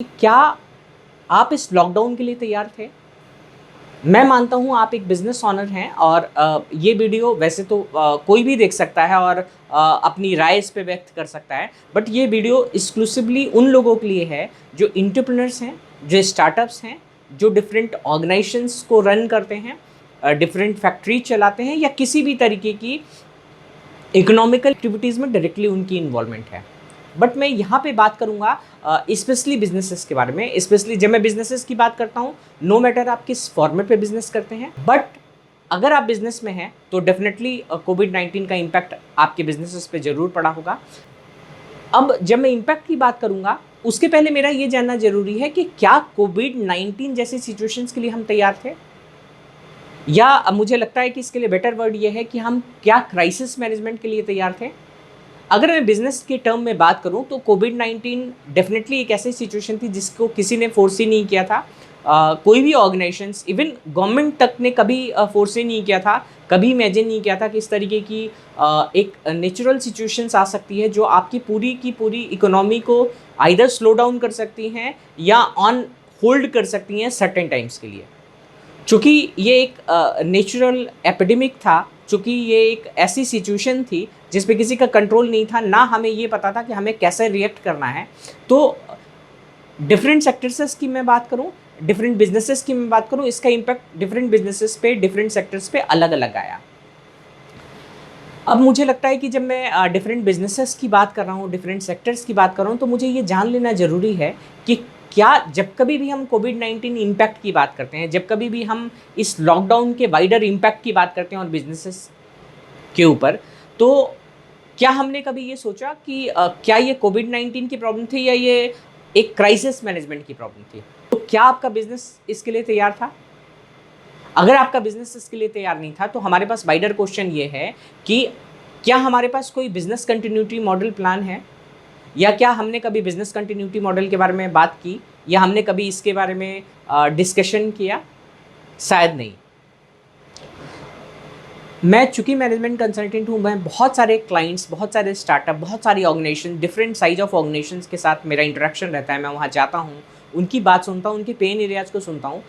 क्या आप इस लॉकडाउन के लिए तैयार थे? मैं मानता हूँ आप एक बिज़नेस ओनर हैं और ये वीडियो वैसे तो कोई भी देख सकता है और अपनी राय इस पे व्यक्त कर सकता है। बट ये वीडियो एक्सक्लूसिवली उन लोगों के लिए है जो एंटरप्रेन्योर्स हैं, जो स्टार्टअप्स हैं, जो डिफरेंट ऑर्गेनाइजेशंस को रन करते हैं, डिफरेंट फैक्ट्री चलाते हैं या किसी भी तरीके की इकोनॉमिकल एक्टिविटीज़ में डायरेक्टली उनकी इन्वॉल्वमेंट है। बट मैं यहाँ पे बात करूँगा स्पेशली बिजनेसेस के बारे में। स्पेशली जब मैं बिजनेसेस की बात करता हूँ, नो मैटर आप किस फॉर्मेट पे बिजनेस करते हैं, बट अगर आप बिजनेस में हैं तो डेफिनेटली कोविड-19 का इम्पैक्ट आपके बिजनेसेस पे ज़रूर पड़ा होगा। अब जब मैं इम्पैक्ट की बात करूँगा, उसके पहले मेरा ये जानना ज़रूरी है कि क्या कोविड-19 जैसी सिचुएशंस के लिए हम तैयार थे? या अब मुझे लगता है कि इसके लिए बेटर वर्ड ये है कि हम क्या क्राइसिस मैनेजमेंट के लिए तैयार थे? अगर मैं बिज़नेस के टर्म में बात करूँ तो कोविड-19 डेफ़िनेटली एक ऐसी सिचुएशन थी जिसको किसी ने फ़ोर्स ही नहीं किया था। कोई भी ऑर्गेनाइजेशंस इवन गवर्नमेंट तक ने कभी फ़ोर्स ही नहीं किया था, कभी इमेजिन नहीं किया था कि इस तरीके की एक नेचुरल सिचुएशंस आ सकती है जो आपकी पूरी की पूरी इकोनॉमी को आइदर स्लो डाउन कर सकती हैं या ऑन होल्ड कर सकती हैं सर्टेन टाइम्स के लिए। चूँकि ये एक नेचुरल एपिडेमिक था, चूँकि ये एक ऐसी सिचुएशन थी जिस पे किसी का कंट्रोल नहीं था, ना हमें ये पता था कि हमें कैसे रिएक्ट करना है। तो डिफरेंट सेक्टर्स की मैं बात करूँ, डिफरेंट बिजनेसेस की मैं बात करूँ, इसका इम्पैक्ट डिफरेंट बिजनेसेस पे, डिफरेंट सेक्टर्स पे अलग-अलग आया। अब मुझे लगता है कि जब मैं डिफरेंट बिजनेसेस की बात कर रहा हूँ, डिफरेंट सेक्टर्स की बात कर रहा हूँ, तो मुझे ये जान लेना ज़रूरी है कि क्या जब कभी भी हम कोविड-19 इम्पैक्ट की बात करते हैं, जब कभी भी हम इस लॉकडाउन के वाइडर इम्पैक्ट की बात करते हैं और बिजनेसेस के ऊपर, तो क्या हमने कभी ये सोचा कि क्या ये कोविड-19 की प्रॉब्लम थी या ये एक क्राइसिस मैनेजमेंट की प्रॉब्लम थी? तो क्या आपका बिज़नेस इसके लिए तैयार था? अगर आपका बिज़नेस इसके लिए तैयार नहीं था, तो हमारे पास वाइडर क्वेश्चन ये है कि क्या हमारे पास कोई बिज़नेस कंटिन्यूटी मॉडल प्लान है? या क्या हमने कभी बिज़नेस कंटिन्यूटी मॉडल के बारे में बात की या हमने कभी इसके बारे में डिस्कशन किया? शायद नहीं। मैं चूँकि मैनेजमेंट कंसल्टेंट हूँ, मैं बहुत सारे क्लाइंट्स, बहुत सारे स्टार्टअप, बहुत सारी organisation, different size of organisations के साथ मेरा इंटरेक्शन रहता है। मैं वहाँ जाता हूँ, उनकी बात सुनता हूँ, उनके पेन एरियाज़ को सुनता हूँ।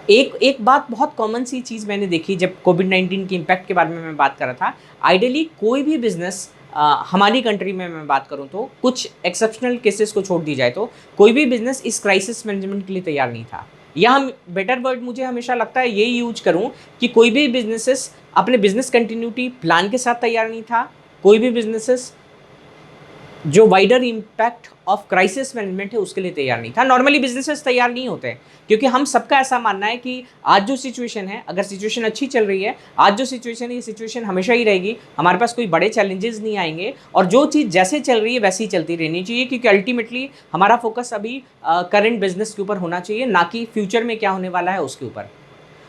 एक एक बात बहुत कॉमन सी चीज़ मैंने देखी जब कोविड-19 के इम्पैक्ट के बारे में मैं बात कर रहा था। आइडियली कोई भी बिज़नेस हमारी कंट्री में मैं बात करूँ तो कुछ एक्सेप्शनल केसेस को छोड़ दी जाए तो कोई भी बिज़नेस इस क्राइसिस मैनेजमेंट के लिए तैयार नहीं था। या हम बेटर वर्ड मुझे हमेशा लगता है यही यूज़ करूँ कि कोई भी बिज़नेसेस अपने बिज़नेस कंटिन्यूटी प्लान के साथ तैयार नहीं था। कोई भी बिज़नेसेस जो wider impact of crisis management है उसके लिए तैयार नहीं था। नॉर्मली बिजनेसेस तैयार नहीं होते क्योंकि हम सबका ऐसा मानना है कि आज जो सिचुएशन है, अगर सिचुएशन अच्छी चल रही है, आज जो सिचुएशन है ये सिचुएशन हमेशा ही रहेगी, हमारे पास कोई बड़े चैलेंजेस नहीं आएंगे और जो चीज़ जैसे चल रही है वैसी ही चलती रहनी चाहिए क्योंकि अल्टीमेटली हमारा फोकस अभी करंट बिजनेस के ऊपर होना चाहिए, ना कि फ्यूचर में क्या होने वाला है उसके ऊपर।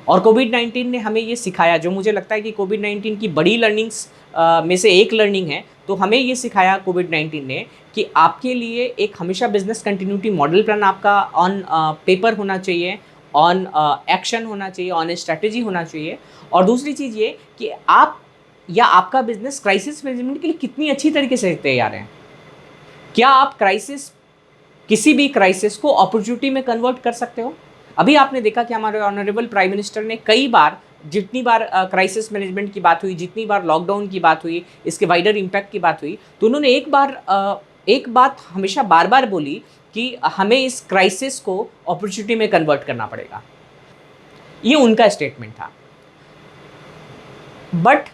और कोविड-19 ने हमें ये सिखाया, जो मुझे लगता है कि कोविड-19 की बड़ी लर्निंग्स में से एक लर्निंग है, तो हमें ये सिखाया कोविड-19 ने कि आपके लिए एक हमेशा बिज़नेस कंटिन्यूटी मॉडल प्लान आपका ऑन पेपर होना चाहिए, ऑन एक्शन होना चाहिए, ऑन स्ट्रैटेजी होना चाहिए। और दूसरी चीज़ ये कि आप या आपका बिज़नेस क्राइसिस मैनेजमेंट के लिए कितनी अच्छी तरीके से तैयार हैं। क्या आप किसी भी क्राइसिस को अपॉर्चुनिटी में कन्वर्ट कर सकते हो? अभी आपने देखा कि हमारे ऑनरेबल प्राइम मिनिस्टर ने कई बार, जितनी बार क्राइसिस मैनेजमेंट की बात हुई, जितनी बार लॉकडाउन की बात हुई, इसके वाइडर इम्पैक्ट की बात हुई, तो उन्होंने एक बात हमेशा बार-बार बोली कि हमें इस क्राइसिस को अपॉर्चुनिटी में कन्वर्ट करना पड़ेगा। ये उनका स्टेटमेंट था। बट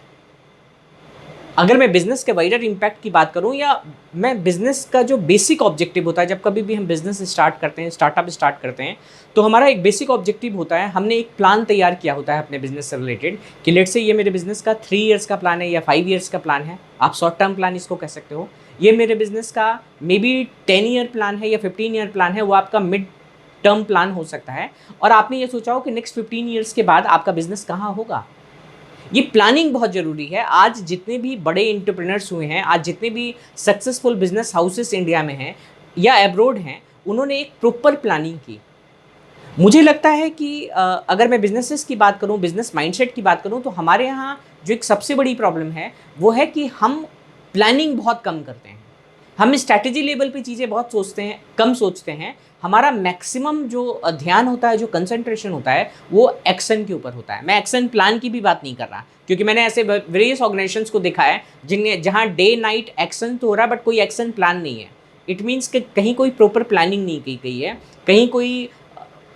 अगर मैं बिज़नेस के वाइडर इम्पैक्ट की बात करूं या मैं बिज़नेस का जो बेसिक ऑब्जेक्टिव होता है, जब कभी भी हम बिज़नेस स्टार्ट करते हैं, स्टार्टअप स्टार्ट करते हैं, तो हमारा एक बेसिक ऑब्जेक्टिव होता है, हमने एक प्लान तैयार किया होता है अपने बिज़नेस से रिलेटेड कि लेट्स से ये मेरे बिज़नेस का 3 ईयर्स का प्लान है या 5 ईयर्स का प्लान है, आप शॉर्ट टर्म प्लान इसको कह सकते हो। ये मेरे बिज़नेस का मे बी 10 ईयर प्लान है या 15 ईयर प्लान है, वो आपका मिड टर्म प्लान हो सकता है और आपने ये सोचा हो कि नेक्स्ट 15 ईयर्स के बाद आपका बिज़नेस कहाँ होगा। ये प्लानिंग बहुत ज़रूरी है। आज जितने भी बड़े एंटरप्रेन्योर्स हुए हैं, आज जितने भी सक्सेसफुल बिजनेस हाउसेस इंडिया में हैं या एब्रोड हैं, उन्होंने एक प्रॉपर प्लानिंग की। मुझे लगता है कि अगर मैं बिजनेसेस की बात करूं, बिजनेस माइंडसेट की बात करूं, तो हमारे यहाँ जो एक सबसे बड़ी प्रॉब्लम है वो है कि हम प्लानिंग बहुत कम करते हैं। हम स्ट्रैटेजी लेवल पे चीज़ें बहुत सोचते हैं, कम सोचते हैं, हमारा मैक्सिमम जो ध्यान होता है, जो कंसंट्रेशन होता है, वो एक्शन के ऊपर होता है। मैं एक्शन प्लान की भी बात नहीं कर रहा, क्योंकि मैंने ऐसे वेरियस ऑर्गेनाइजेशंस को देखा है जिनमें जहाँ डे नाइट एक्शन तो हो रहा है बट कोई एक्शन प्लान नहीं है। इट मीन्स कि कहीं कोई प्रॉपर प्लानिंग नहीं की गई है, कहीं कोई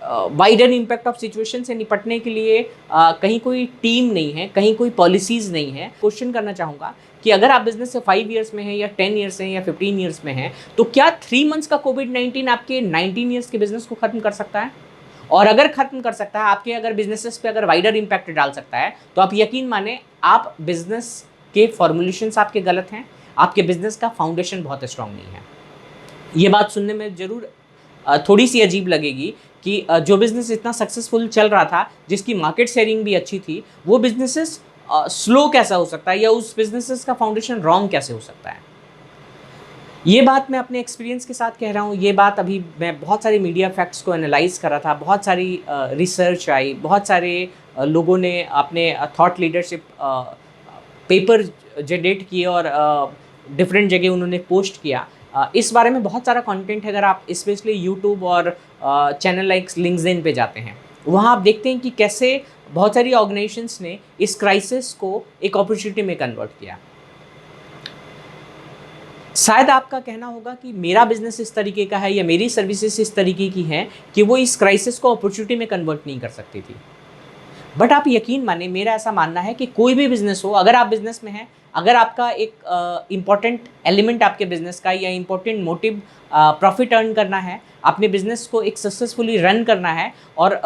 वाइडर इम्पैक्ट ऑफ सिचुएशन से निपटने के लिए कहीं कोई टीम नहीं है, कहीं कोई पॉलिसीज़ नहीं है। क्वेश्चन करना चाहूँगा कि अगर आप बिजनेस से 5 ईयर्स में हैं या 10 ईयर्स हैं या 15 ईयर्स में हैं, तो क्या 3 मंथ्स का कोविड-19 आपके 19 ईयर्स के बिजनेस को ख़त्म कर सकता है? और अगर ख़त्म कर सकता है, आपके अगर बिजनेसेस पे अगर वाइडर इम्पैक्ट डाल सकता है, तो आप यकीन माने आप बिजनेस के फॉर्मुलेशंस आपके गलत हैं, आपके बिजनेस का फाउंडेशन बहुत स्ट्रांग नहीं है। ये बात सुनने में ज़रूर थोड़ी सी अजीब लगेगी कि जो बिज़नेस इतना सक्सेसफुल चल रहा था, जिसकी मार्केट शेयरिंग भी अच्छी थी, वो बिज़नेसेस स्लो कैसा हो सकता है या उस बिज़नेसेस का फाउंडेशन रॉन्ग कैसे हो सकता है। ये बात मैं अपने एक्सपीरियंस के साथ कह रहा हूँ। ये बात अभी मैं बहुत सारे मीडिया फैक्ट्स को एनालाइज़ कर रहा था, बहुत सारी रिसर्च आई, बहुत सारे लोगों ने अपने थॉट लीडरशिप पेपर जनरेट किए और डिफरेंट जगह उन्होंने पोस्ट किया। इस बारे में बहुत सारा कंटेंट है। अगर आप स्पेशली यूट्यूब और चैनल लाइक लिंक्डइन पे जाते हैं, वहाँ आप देखते हैं कि कैसे बहुत सारी ऑर्गेनाइजेशंस ने इस क्राइसिस को एक अपॉर्चुनिटी में कन्वर्ट किया। शायद आपका कहना होगा कि मेरा बिजनेस इस तरीके का है या मेरी सर्विसेज इस तरीके की हैं कि वो इस क्राइसिस को अपॉर्चुनिटी में कन्वर्ट नहीं कर सकती थी। बट आप यकीन माने, मेरा ऐसा मानना है कि कोई भी बिज़नेस हो, अगर आप बिज़नेस में हैं, अगर आपका एक इम्पॉर्टेंट एलिमेंट आपके बिज़नेस का या इम्पॉर्टेंट मोटिव प्रॉफिट अर्न करना है, अपने बिज़नेस को एक सक्सेसफुली रन करना है और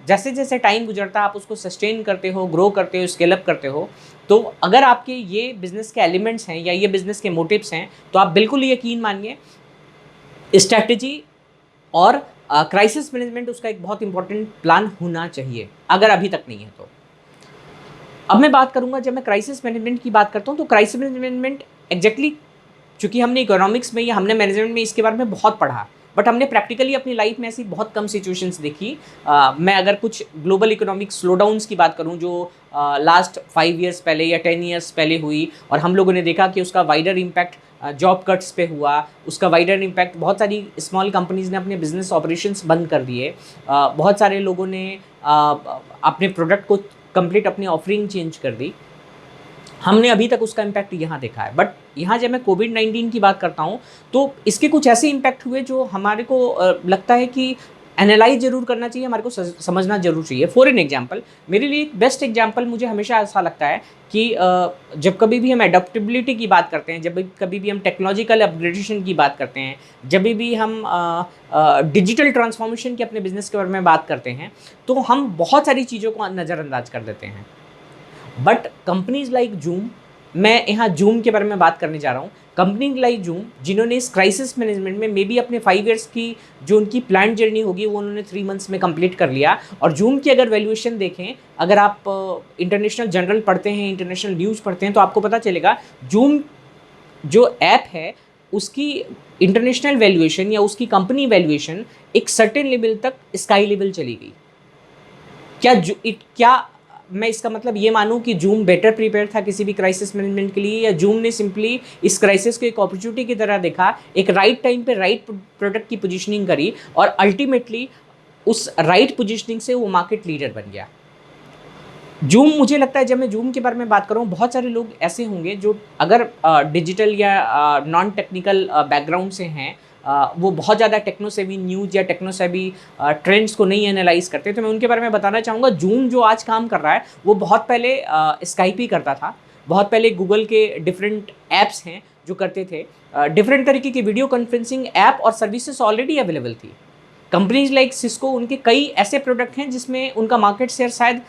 जैसे जैसे टाइम गुजरता है आप उसको सस्टेन करते हो, ग्रो करते हो, स्केल अप करते हो, तो अगर आपके ये बिज़नेस के एलिमेंट्स हैं या ये बिज़नेस के मोटिव्स हैं, तो आप बिल्कुल यकीन मानिए स्ट्रैटेजी और क्राइसिस मैनेजमेंट उसका एक बहुत इंपॉर्टेंट प्लान होना चाहिए, अगर अभी तक नहीं है तो। अब मैं बात करूंगा, जब मैं क्राइसिस मैनेजमेंट की बात करता हूं तो क्राइसिस मैनेजमेंट एग्जैक्टली, चूँकि हमने इकोनॉमिक्स में या हमने मैनेजमेंट में इसके बारे में बहुत पढ़ा, बट हमने प्रैक्टिकली अपनी लाइफ में ऐसी बहुत कम सिचुएशंस देखी। मैं अगर कुछ ग्लोबल इकोनॉमिक स्लोडाउन्स की बात करूं जो लास्ट 5 ईयर्स पहले या 10 ईयर्स पहले हुई, और हम लोगों ने देखा कि उसका वाइडर इम्पैक्ट जॉब कट्स पे हुआ, उसका वाइडर इम्पैक्ट बहुत सारी स्मॉल कंपनीज़ ने अपने बिजनेस ऑपरेशंस बंद कर दिए, बहुत सारे लोगों ने अपने प्रोडक्ट को कंप्लीट अपनी ऑफरिंग चेंज कर दी। हमने अभी तक उसका इम्पैक्ट यहाँ देखा है। बट यहाँ जब मैं कोविड-19 की बात करता हूँ तो इसके कुछ ऐसे इम्पैक्ट हुए जो हमारे को लगता है कि एनालाइज ज़रूर करना चाहिए, हमारे को समझना ज़रूर चाहिए। फॉर एन एग्जांपल, मेरे लिए एक बेस्ट एग्जांपल मुझे हमेशा ऐसा लगता है कि जब कभी भी हम एडप्टेबिलिटी की बात करते हैं, जब कभी भी हम टेक्नोलॉजिकल अपग्रेडेशन की बात करते हैं, जब भी हम डिजिटल ट्रांसफॉर्मेशन के अपने बिजनेस के बारे में बात करते हैं, तो हम बहुत सारी चीज़ों को नज़रअंदाज कर देते हैं। बट कंपनीज लाइक जूम, मैं यहाँ जूम के बारे में बात करने जा रहा हूँ, कंपनी लाइक जूम जिन्होंने इस क्राइसिस मैनेजमेंट में मे बी अपने 5 ईयर्स की जो उनकी प्लान जर्नी होगी वो उन्होंने 3 मंथ्स में कंप्लीट कर लिया। और जूम की अगर वैल्यूएशन देखें, अगर आप इंटरनेशनल जर्नल पढ़ते हैं, इंटरनेशनल न्यूज़ पढ़ते हैं, तो आपको पता चलेगा जूम जो ऐप है उसकी इंटरनेशनल वैल्यूएशन या उसकी कंपनी वैल्यूएशन एक सर्टेन लेवल तक स्काई लेवल चली गई। क्या मैं इसका मतलब ये मानूं कि जूम बेटर प्रिपेयर था किसी भी क्राइसिस मैनेजमेंट के लिए, या जूम ने सिंपली इस क्राइसिस को एक अपॉर्चुनिटी की तरह देखा, एक राइट टाइम पे राइट प्रोडक्ट की पोजीशनिंग करी और अल्टीमेटली उस राइट पोजीशनिंग से वो मार्केट लीडर बन गया। जूम, मुझे लगता है जब मैं जूम के बारे में बात कर रहा हूँ, बहुत सारे लोग ऐसे होंगे जो अगर डिजिटल या नॉन टेक्निकल बैकग्राउंड से हैं, वो बहुत ज़्यादा टेक्नोसेवी न्यूज़ या टेक्नोसेवी ट्रेंड्स को नहीं एनालाइज करते, तो मैं उनके बारे में बताना चाहूँगा। जूम जो आज काम कर रहा है वो बहुत पहले स्काइप ही करता था, बहुत पहले गूगल के डिफरेंट ऐप्स हैं जो करते थे, डिफरेंट तरीके की वीडियो कॉन्फ्रेंसिंग ऐप और सर्विसेज ऑलरेडी अवेलेबल थी। कंपनीज लाइक सिस्को, उनके कई ऐसे प्रोडक्ट हैं जिसमें उनका मार्केट शेयर शायद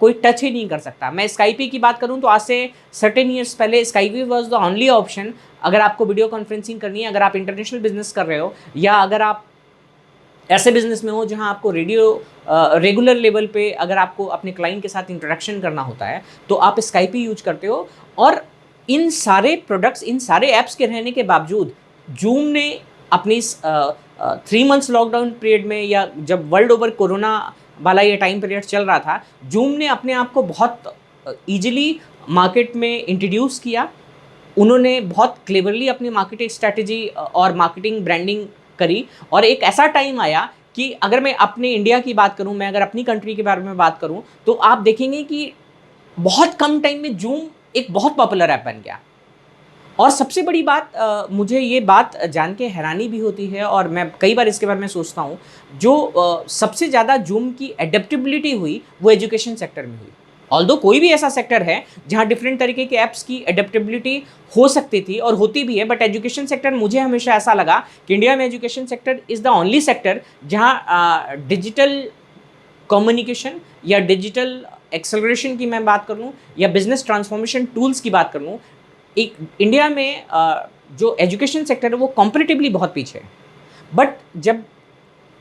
कोई टच ही नहीं कर सकता। मैं स्काइपी की बात करूं तो आज से सर्टेन ईयर्स पहले स्काइपी वाज द ओनली ऑप्शन अगर आपको वीडियो कॉन्फ्रेंसिंग करनी है, अगर आप इंटरनेशनल बिजनेस कर रहे हो या अगर आप ऐसे बिजनेस में हो जहां आपको रेगुलर लेवल पे अगर आपको अपने क्लाइंट के साथ इंटरेक्शन करना होता है तो आप स्काइपी यूज करते हो। और इन सारे प्रोडक्ट्स, इन सारे ऐप्स के रहने के बावजूद जूम ने अपनी 3 मंथ्स लॉकडाउन पीरियड में या जब वर्ल्ड ओवर कोरोना वाला ये टाइम पीरियड चल रहा था, जूम ने अपने आप को बहुत ईजिली मार्केट में इंट्रोड्यूस किया। उन्होंने बहुत क्लेवरली अपनी मार्केटिंग स्ट्रैटेजी और मार्केटिंग ब्रांडिंग करी और एक ऐसा टाइम आया कि अगर मैं अपने इंडिया की बात करूं, मैं अगर अपनी कंट्री के बारे में बात करूं, तो आप देखेंगे कि बहुत कम टाइम में जूम एक बहुत पॉपुलर ऐप बन गया। और सबसे बड़ी बात मुझे ये बात जान के हैरानी भी होती है और मैं कई बार इसके बारे में सोचता हूँ, जो सबसे ज़्यादा जूम की एडेप्टेबिलिटी हुई वो एजुकेशन सेक्टर में हुई। ऑल्दो कोई भी ऐसा सेक्टर है जहाँ डिफरेंट तरीके के ऐप्स की एडेप्टेबिलिटी हो सकती थी और होती भी है, बट एजुकेशन सेक्टर मुझे हमेशा ऐसा लगा कि इंडिया में education sector is the only sector जहाँ डिजिटल कम्युनिकेशन या डिजिटल एक्सेलरेशन की मैं बात करूँ या बिजनेस ट्रांसफॉर्मेशन टूल्स की बात करूँ, एक इंडिया में जो एजुकेशन सेक्टर है वो कॉम्परेटिवली बहुत पीछे है। बट जब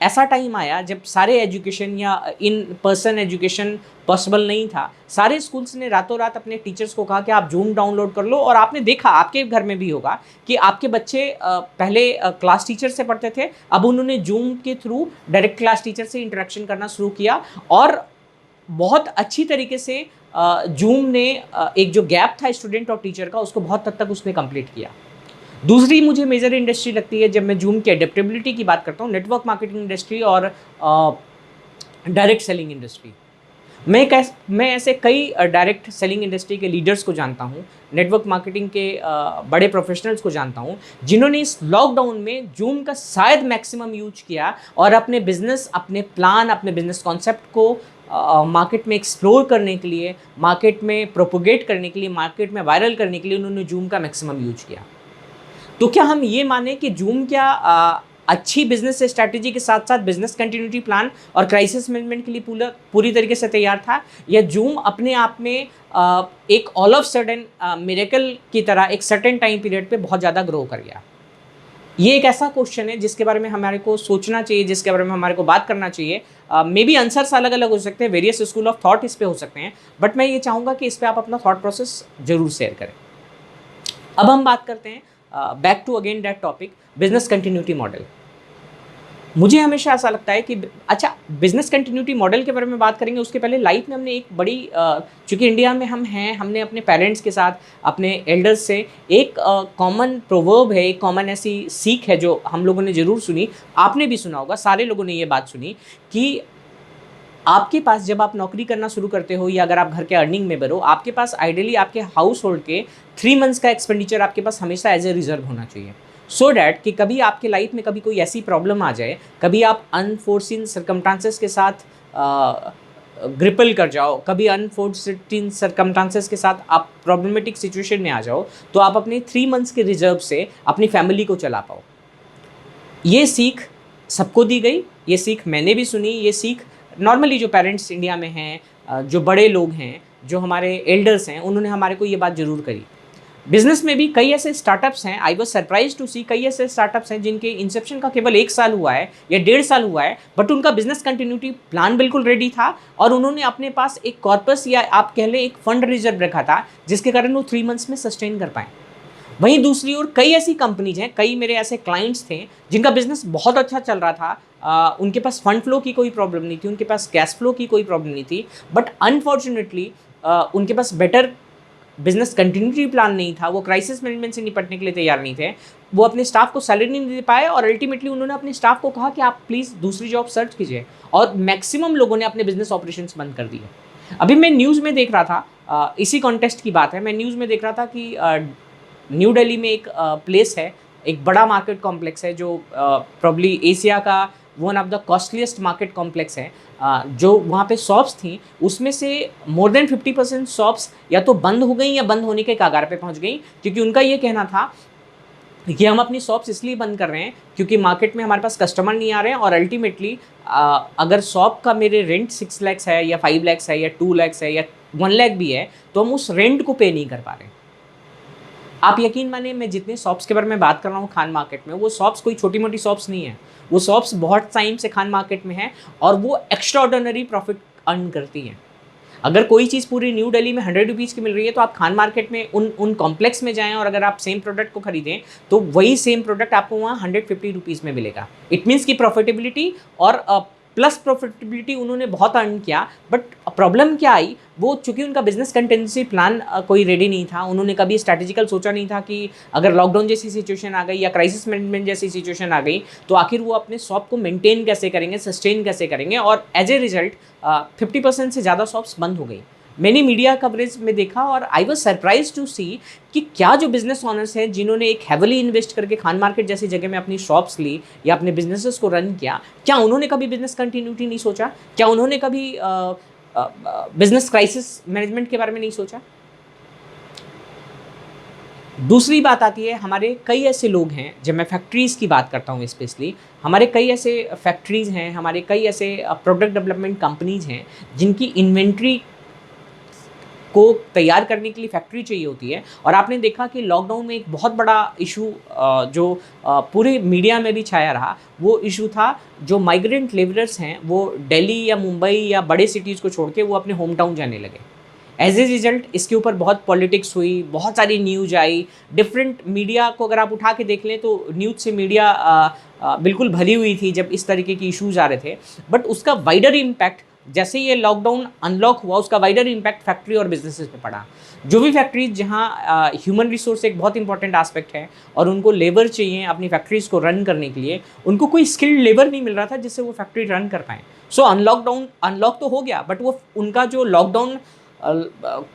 ऐसा टाइम आया जब सारे एजुकेशन या इन पर्सन एजुकेशन पॉसिबल नहीं था, सारे स्कूल्स ने रातों रात अपने टीचर्स को कहा कि आप जूम डाउनलोड कर लो। और आपने देखा, आपके घर में भी होगा कि आपके बच्चे पहले क्लास टीचर से पढ़ते थे, अब उन्होंने जूम के थ्रू डायरेक्ट क्लास टीचर से इंटरेक्शन करना शुरू किया और बहुत अच्छी तरीके से जूम ने एक जो गैप था स्टूडेंट और टीचर का, उसको बहुत हद तक उसने कंप्लीट किया। दूसरी मुझे मेजर इंडस्ट्री लगती है जब मैं जूम की एडेप्टेबिलिटी की बात करता हूँ, नेटवर्क मार्केटिंग इंडस्ट्री और डायरेक्ट सेलिंग इंडस्ट्री। मैं ऐसे कई डायरेक्ट सेलिंग इंडस्ट्री के लीडर्स को जानता हूँ, नेटवर्क मार्केटिंग के बड़े प्रोफेशनल्स को जानता हूँ, जिन्होंने इस लॉकडाउन में जूम का शायद मैक्सिमम यूज किया और अपने बिजनेस, अपने प्लान, अपने बिजनेस कॉन्सेप्ट को मार्केट में एक्सप्लोर करने के लिए, मार्केट में प्रोपोगेट करने के लिए, मार्केट में वायरल करने के लिए उन्होंने जूम का मैक्सिमम यूज किया। तो क्या हम ये माने कि जूम क्या अच्छी बिजनेस स्ट्रैटेजी के साथ साथ बिजनेस कंटिन्यूटी प्लान और क्राइसिस मैनेजमेंट के लिए पूरी तरीके से तैयार था, या जूम अपने आप में एक ऑल ऑफ सडन मिरेकल की तरह एक सर्टेन टाइम पीरियड पे बहुत ज़्यादा ग्रो कर गया? ये एक ऐसा क्वेश्चन है जिसके बारे में हमारे को सोचना चाहिए, जिसके बारे में हमारे को बात करना चाहिए। मे बी आंसर्स अलग अलग हो सकते हैं, वेरियस स्कूल ऑफ थॉट इस पे हो सकते हैं, बट मैं ये चाहूँगा कि इस पर आप अपना थॉट प्रोसेस जरूर शेयर करें। अब हम बात करते हैं back to again that topic, business continuity model. मुझे हमेशा ऐसा लगता है कि अच्छा, बिजनेस कंटिन्यूटी मॉडल के बारे में बात करेंगे उसके पहले लाइफ में हमने एक बड़ी चूँकि इंडिया में हम हैं, हमने अपने पेरेंट्स के साथ, अपने एल्डर्स से एक कॉमन प्रोवर्ब है, एक कॉमन ऐसी सीख है जो हम लोगों ने ज़रूर सुनी, आपने भी सुना होगा, सारे लोगों ने ये बात सुनी कि आपके पास जब आप नौकरी करना शुरू करते हो या अगर आप घर के अर्निंग में बरो, आपके पास आइडियली आपके हाउस होल्ड के 3 मंथ्स का एक्सपेंडिचर आपके पास हमेशा एज ए रिजर्व होना चाहिए, सो डैट कि कभी आपके लाइफ में कभी कोई ऐसी प्रॉब्लम आ जाए, कभी आप अनफोर्सिन सर्कमस्टांसेस के साथ ग्रिपल कर जाओ, कभी अनफोर्सिन सर्कमस्टांसेस के साथ आप प्रॉब्लमेटिक सिचुएशन में आ जाओ, तो आप अपने 3 मंथ्स के रिजर्व से अपनी फैमिली को चला पाओ। ये सीख सबको दी गई, ये सीख मैंने भी सुनी, ये सीख नॉर्मली जो पेरेंट्स इंडिया में हैं, जो बड़े लोग हैं, जो हमारे एल्डर्स हैं, उन्होंने हमारे को ये बात ज़रूर करी। बिजनेस में भी कई ऐसे स्टार्टअप्स हैं, आई वॉज सरप्राइज टू सी, कई ऐसे स्टार्टअप्स हैं जिनके इंसेप्शन का केवल 1 साल हुआ है या 1.5 साल हुआ है, बट उनका बिजनेस कंटिन्यूटी प्लान बिल्कुल रेडी था और उन्होंने अपने पास एक कॉर्पस या आप कह लें एक फंड रिजर्व रखा था, जिसके कारण वो 3 मंथ्स में सस्टेन कर पाएँ। वहीं दूसरी ओर कई ऐसी कंपनीज हैं, कई मेरे ऐसे क्लाइंट्स थे जिनका बिजनेस बहुत अच्छा चल रहा था, उनके पास फंड फ्लो की कोई प्रॉब्लम नहीं थी, उनके पास कैश फ्लो की कोई प्रॉब्लम नहीं थी, बट अनफॉर्चुनेटली उनके पास बेटर बिजनेस कंटिन्यूटी प्लान नहीं था, वो क्राइसिस मैनेजमेंट से निपटने के लिए तैयार नहीं थे, वो अपने स्टाफ को सैलरी नहीं दे पाए और अल्टीमेटली उन्होंने अपने स्टाफ को कहा कि आप प्लीज़ दूसरी जॉब सर्च कीजिए, और मैक्सिमम लोगों ने अपने बिजनेस ऑपरेशंस बंद कर दिए। अभी मैं न्यूज़ में देख रहा था, इसी कॉन्टेस्ट की बात है, मैं न्यूज़ में देख रहा था कि न्यू दिल्ली में एक प्लेस है, एक बड़ा मार्केट कॉम्प्लेक्स है जो प्रॉब्ली एशिया का one of the costliest market complex है, जो वहाँ पे शॉप्स थी, उसमें से मोर देन 50% शॉप्स या तो बंद हो गई या बंद होने के कगार पे पहुँच गई, क्योंकि उनका ये कहना था कि हम अपनी शॉप्स इसलिए बंद कर रहे हैं क्योंकि मार्केट में हमारे पास कस्टमर नहीं आ रहे हैं, और अल्टीमेटली अगर शॉप का मेरे रेंट 6 लाख है या 5 लाख है या 2 लाख है या 1 लाख भी है, तो हम उस रेंट को पे नहीं कर पा रहे हैं। आप यकीन मानिए, मैं जितने शॉप्स के बारे में बात कर रहा हूँ खान मार्केट में, वो शॉप्स कोई छोटी मोटी शॉप्स नहीं है, वो शॉप्स बहुत टाइम से खान मार्केट में हैं और वो एक्स्ट्राऑर्डिनरी प्रॉफिट अर्न करती हैं। अगर कोई चीज़ पूरी न्यू दिल्ली में 100 रुपीज़ की मिल रही है, तो आप खान मार्केट में उन कॉम्प्लेक्स में जाएं और अगर आप सेम प्रोडक्ट को खरीदें तो वही सेम प्रोडक्ट आपको वहाँ 150 रुपीज़ में मिलेगा। इट मीन्स की प्रॉफिटेबिलिटी और प्लस प्रॉफिटेबिलिटी उन्होंने बहुत अर्न किया, बट प्रॉब्लम क्या आई, वो चूंकि उनका बिजनेस कंटिजेंसी प्लान कोई रेडी नहीं था, उन्होंने कभी स्ट्रैटेजिकल सोचा नहीं था कि अगर लॉकडाउन जैसी सिचुएशन आ गई या क्राइसिस मैनेजमेंट जैसी सिचुएशन आ गई तो आखिर वो अपने शॉप को मेंटेन कैसे करेंगे, सस्टेन कैसे करेंगे, और एज ए रिजल्ट 50% से ज़्यादा शॉप्स बंद हो गई। मैंने मीडिया कवरेज में देखा और आई वॉज सरप्राइज टू सी कि क्या जो बिजनेस ऑनर्स हैं जिन्होंने एक हैविली इन्वेस्ट करके खान मार्केट जैसी जगह में अपनी शॉप्स ली या अपने बिजनेसेस को रन किया, क्या उन्होंने कभी बिजनेस कंटिन्यूटी नहीं सोचा? क्या उन्होंने कभी बिजनेस क्राइसिस मैनेजमेंट के बारे में नहीं सोचा? दूसरी बात आती है, हमारे कई ऐसे लोग हैं, जब मैं फैक्ट्रीज़ की बात करता हूँ स्पेशली, हमारे कई ऐसे फैक्ट्रीज़ हैं, हमारे कई ऐसे प्रोडक्ट डेवलपमेंट कंपनीज़ हैं जिनकी इन्वेंट्री को तैयार करने के लिए फैक्ट्री चाहिए होती है। और आपने देखा कि लॉकडाउन में एक बहुत बड़ा इशू जो पूरे मीडिया में भी छाया रहा, वो इशू था जो माइग्रेंट लेबरर्स हैं वो दिल्ली या मुंबई या बड़े सिटीज़ को छोड़ के वो अपने होम टाउन जाने लगे। एज ए रिजल्ट इसके ऊपर बहुत पॉलिटिक्स हुई, बहुत सारी न्यूज़ आई, डिफरेंट मीडिया को अगर आप उठा के देख लें तो न्यूज़ से मीडिया बिल्कुल भरी हुई थी जब इस तरीके की इश्यूज़ आ रहे थे। बट उसका वाइडर इम्पैक्ट, जैसे ये लॉकडाउन अनलॉक हुआ, उसका वाइडर इम्पैक्ट फैक्ट्री और बिजनेसेस पे पड़ा। जो भी फैक्ट्रीज जहाँ ह्यूमन रिसोर्स एक बहुत इंपॉर्टेंट एस्पेक्ट है और उनको लेबर चाहिए अपनी फैक्ट्रीज को रन करने के लिए, उनको कोई स्किल्ड लेबर नहीं मिल रहा था जिससे वो फैक्ट्री रन कर पाएँ। सो अनलॉक तो हो गया, बट वो उनका जो लॉकडाउन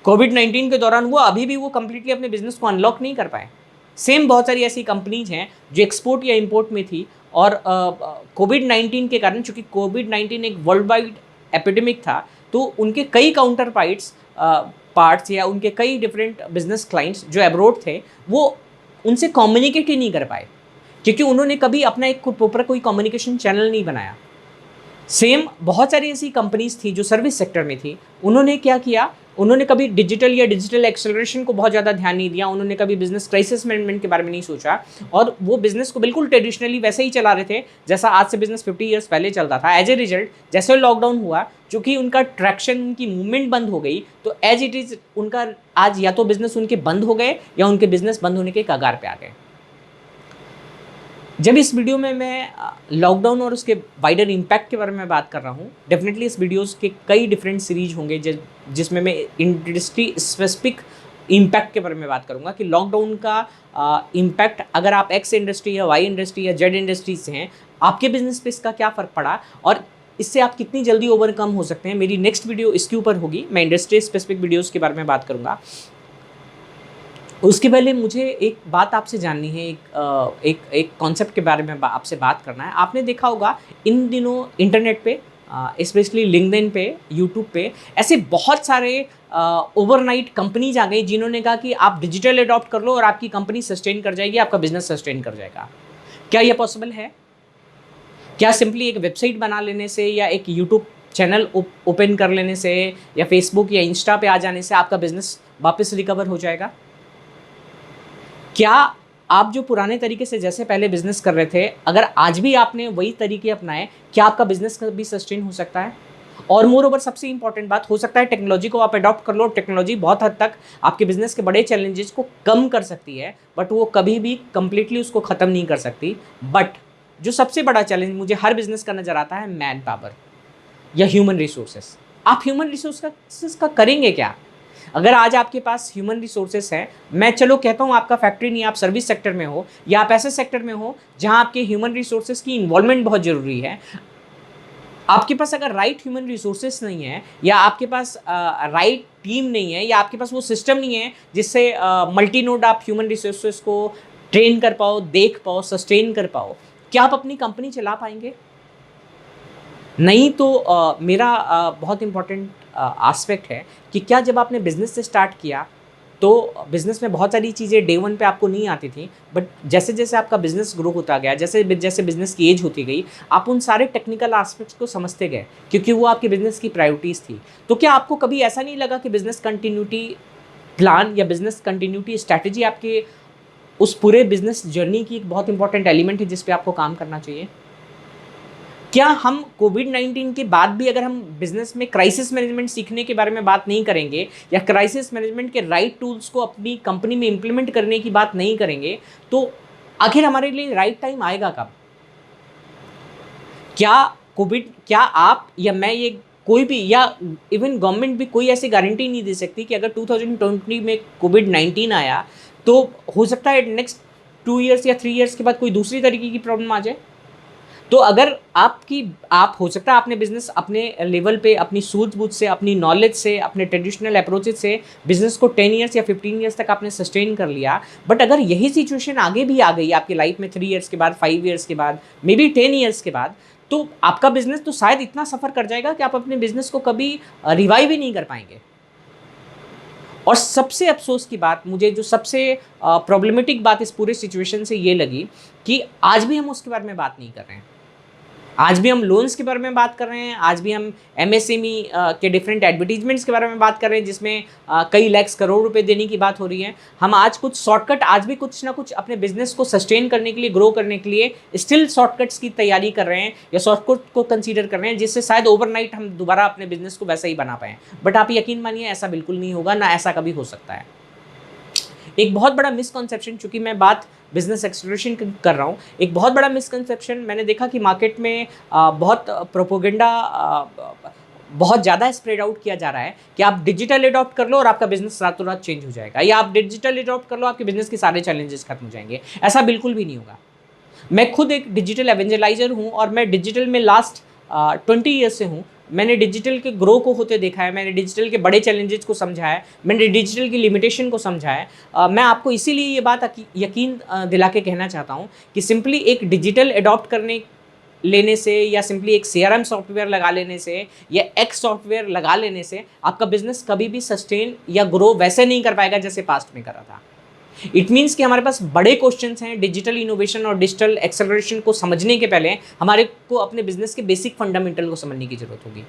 कोविड-19 के दौरान हुआ, अभी भी वो कम्प्लीटली अपने बिजनेस को अनलॉक नहीं कर पाए। सेम बहुत सारी ऐसी कंपनीज हैं जो एक्सपोर्ट या इंपोर्ट में थी और कोविड-19 के कारण, चूँकि कोविड-19 एक वर्ल्ड वाइड एपिडेमिक था, तो उनके कई काउंटर पार्ट्स या उनके कई डिफरेंट बिजनेस क्लाइंट्स जो एब्रोड थे, वो उनसे कम्युनिकेट ही नहीं कर पाए क्योंकि उन्होंने कभी अपना एक प्रॉपर कोई कम्युनिकेशन चैनल नहीं बनाया। सेम बहुत सारी ऐसी कंपनीज थी जो सर्विस सेक्टर में थी, उन्होंने क्या किया, उन्होंने कभी डिजिटल एक्सेलरेशन को बहुत ज़्यादा ध्यान नहीं दिया, उन्होंने कभी बिजनेस क्राइसिस मैनेजमेंट के बारे में नहीं सोचा और वो बिजनेस को बिल्कुल ट्रेडिशनली वैसे ही चला रहे थे जैसा आज से बिजनेस 50 ईयर्स पहले चलता था। एज ए रिजल्ट जैसे लॉकडाउन हुआ, चूँकि उनका ट्रैक्शन, उनकी मूवमेंट बंद हो गई, तो एज इट इज़ उनका आज या तो बिजनेस उनके बंद हो गए या उनके बिजनेस बंद होने के कगार पे आ गए। जब इस वीडियो में मैं लॉकडाउन और उसके वाइडर इम्पैक्ट के बारे में बात कर रहा हूँ, डेफिनेटली इस वीडियोस के कई डिफरेंट सीरीज होंगे जिसमें मैं इंडस्ट्री स्पेसिफिक इम्पैक्ट के बारे में बात करूँगा कि लॉकडाउन का इम्पैक्ट अगर आप एक्स इंडस्ट्री या वाई इंडस्ट्री या जेड इंडस्ट्री से हैं, आपके बिजनेस पे इसका क्या फ़र्क पड़ा और इससे आप कितनी जल्दी ओवरकम हो सकते हैं। मेरी नेक्स्ट वीडियो इसके ऊपर होगी, मैं इंडस्ट्री स्पेसिफिक वीडियोज़ के बारे में बात करूँगा। उसके पहले मुझे एक बात आपसे जाननी है, एक कॉन्सेप्ट के बारे में आपसे बात करना है। आपने देखा होगा इन दिनों इंटरनेट पे, स्पेशली लिंक्डइन पे, यूट्यूब पे ऐसे बहुत सारे ओवरनाइट कंपनीज आ गई जिन्होंने कहा कि आप डिजिटल अडॉप्ट कर लो और आपकी कंपनी सस्टेन कर जाएगी, आपका बिजनेस सस्टेन कर जाएगा। क्या ये पॉसिबल है? क्या सिंपली एक वेबसाइट बना लेने से या एक यूट्यूब चैनल ओपन कर लेने से या फेसबुक या इंस्टा पे आ जाने से आपका बिजनेस वापस रिकवर हो जाएगा? क्या आप जो पुराने तरीके से जैसे पहले बिजनेस कर रहे थे, अगर आज भी आपने वही तरीके अपनाए, क्या आपका बिजनेस भी सस्टेन हो सकता है? और मोर ओवर सबसे इंपॉर्टेंट बात, हो सकता है टेक्नोलॉजी को आप अडॉप्ट कर लो, टेक्नोलॉजी बहुत हद तक आपके बिजनेस के बड़े चैलेंजेस को कम कर सकती है, बट वो कभी भी कंप्लीटली उसको ख़त्म नहीं कर सकती। बट जो सबसे बड़ा चैलेंज मुझे हर बिजनेस का नज़र आता है, मैन पावर या ह्यूमन रिसोर्सेस। आप ह्यूमन रिसोर्सेस का करेंगे क्या? अगर आज आपके पास ह्यूमन रिसोर्सेस हैं, मैं चलो कहता हूँ आपका फैक्ट्री नहीं, आप सर्विस सेक्टर में हो या आप ऐसे सेक्टर में हो जहाँ आपके ह्यूमन रिसोर्सेस की इन्वॉल्वमेंट बहुत ज़रूरी है, आपके पास अगर राइट ह्यूमन रिसोर्सेस नहीं है या आपके पास राइट टीम नहीं है या आपके पास वो सिस्टम नहीं है जिससे मल्टी नोड आप ह्यूमन रिसोर्सेस को ट्रेन कर पाओ, देख पाओ, सस्टेन कर पाओ, क्या आप अपनी कंपनी चला पाएंगे? नहीं। तो मेरा बहुत इम्पॉर्टेंट एस्पेक्ट है कि क्या जब आपने बिज़नेस से स्टार्ट किया तो बिज़नेस में बहुत सारी चीज़ें डे वन पे आपको नहीं आती थी, बट जैसे जैसे आपका बिज़नेस ग्रो होता गया, जैसे जैसे बिज़नेस की एज होती गई, आप उन सारे टेक्निकल एस्पेक्ट्स को समझते गए क्योंकि वो आपके बिज़नेस की प्रायोरिटीज़ थी। तो क्या आपको कभी ऐसा नहीं लगा कि बिज़नेस कंटिन्यूटी प्लान या बिज़नेस कंटिन्यूटी स्ट्रैटेजी आपके उस पूरे बिज़नेस जर्नी की एक बहुत इंपॉर्टेंट एलिमेंट है जिस पे आपको काम करना चाहिए? क्या हम कोविड-19 के बाद भी अगर हम बिज़नेस में क्राइसिस मैनेजमेंट सीखने के बारे में बात नहीं करेंगे या क्राइसिस मैनेजमेंट के राइट टूल्स को अपनी कंपनी में इम्प्लीमेंट करने की बात नहीं करेंगे, तो आखिर हमारे लिए राइट टाइम आएगा कब? क्या कोविड, क्या आप या मैं, ये कोई भी, या इवन गवर्नमेंट भी कोई ऐसी गारंटी नहीं दे सकती कि अगर 2020 में कोविड-19 आया तो हो सकता है नेक्स्ट 2 ईयर्स या 3 ईयर्स के बाद कोई दूसरी तरीके की प्रॉब्लम आ जाए। तो अगर आप हो सकता है आपने बिज़नेस अपने लेवल पे अपनी सूझबूझ से, अपनी नॉलेज से, अपने ट्रेडिशनल अप्रोचेस से बिज़नेस को 10 ईयर्स या 15 ईयर्स तक आपने सस्टेन कर लिया, बट अगर यही सिचुएशन आगे भी आ गई आपकी लाइफ में 3 ईयर्स के बाद, 5 ईयर्स के बाद, मे बी 10 ईयर्स के बाद, तो आपका बिज़नेस तो शायद इतना सफ़र कर जाएगा कि आप अपने बिज़नेस को कभी रिवाइव ही नहीं कर पाएंगे। और सबसे अफसोस की बात, मुझे जो सबसे प्रॉब्लमेटिक बात इस पूरे सिचुएशन से ये लगी कि आज भी हम उसके बारे में बात नहीं कर रहे हैं। आज भी हम लोन्स के बारे में बात कर रहे हैं, आज भी हम एमएसएमई के डिफरेंट एडवर्टीजमेंट्स के बारे में बात कर रहे हैं, जिसमें कई लाख करोड़ रुपए देने की बात हो रही है। हम आज कुछ शॉर्टकट, आज भी कुछ ना कुछ अपने बिजनेस को सस्टेन करने के लिए, ग्रो करने के लिए स्टिल शॉर्टकट्स की तैयारी कर रहे हैं या शॉर्टकट को कंसीडर कर रहे हैं, जिससे शायद ओवरनाइट हम दोबारा अपने बिजनेस को वैसा ही बना पाएँ। बट आप यकीन मानिए ऐसा बिल्कुल नहीं होगा, ना ऐसा कभी हो सकता है। एक बहुत बड़ा मिसकंसेप्शन, चूंकि मैं बात बिजनेस एक्सप्लोरेशन कर रहा हूँ, एक बहुत बड़ा मिसकंसेप्शन मैंने देखा कि मार्केट में बहुत प्रोपोगेंडा बहुत ज़्यादा स्प्रेड आउट किया जा रहा है कि आप डिजिटल अडॉप्ट कर लो और आपका बिजनेस रातों रात चेंज हो जाएगा, या आप डिजिटल अडॉप्ट कर लो आपके बिजनेस के सारे चैलेंजेस खत्म हो जाएंगे। ऐसा बिल्कुल भी नहीं होगा। मैं खुद एक डिजिटल एवेंजलाइजर हूँ और मैं डिजिटल में लास्ट 20 ईयर्स से हूँ। मैंने डिजिटल के ग्रो को होते देखा है, मैंने डिजिटल के बड़े चैलेंजेस को समझा है, मैंने डिजिटल की लिमिटेशन को समझा है। मैं आपको इसीलिए ये बात यकीन दिला के कहना चाहता हूँ कि सिंपली एक डिजिटल अडॉप्ट करने लेने से, या सिंपली एक CRM सॉफ्टवेयर लगा लेने से, या एक्स सॉफ्टवेयर लगा लेने से आपका बिजनेस कभी भी सस्टेन या ग्रो वैसे नहीं कर पाएगा जैसे पास्ट में करा था। इट मीन्स कि हमारे पास बड़े क्वेश्चंस हैं। डिजिटल इनोवेशन और डिजिटल एक्सेलरेशन को समझने के पहले हमारे को अपने बिजनेस के बेसिक फंडामेंटल को समझने की जरूरत होगी।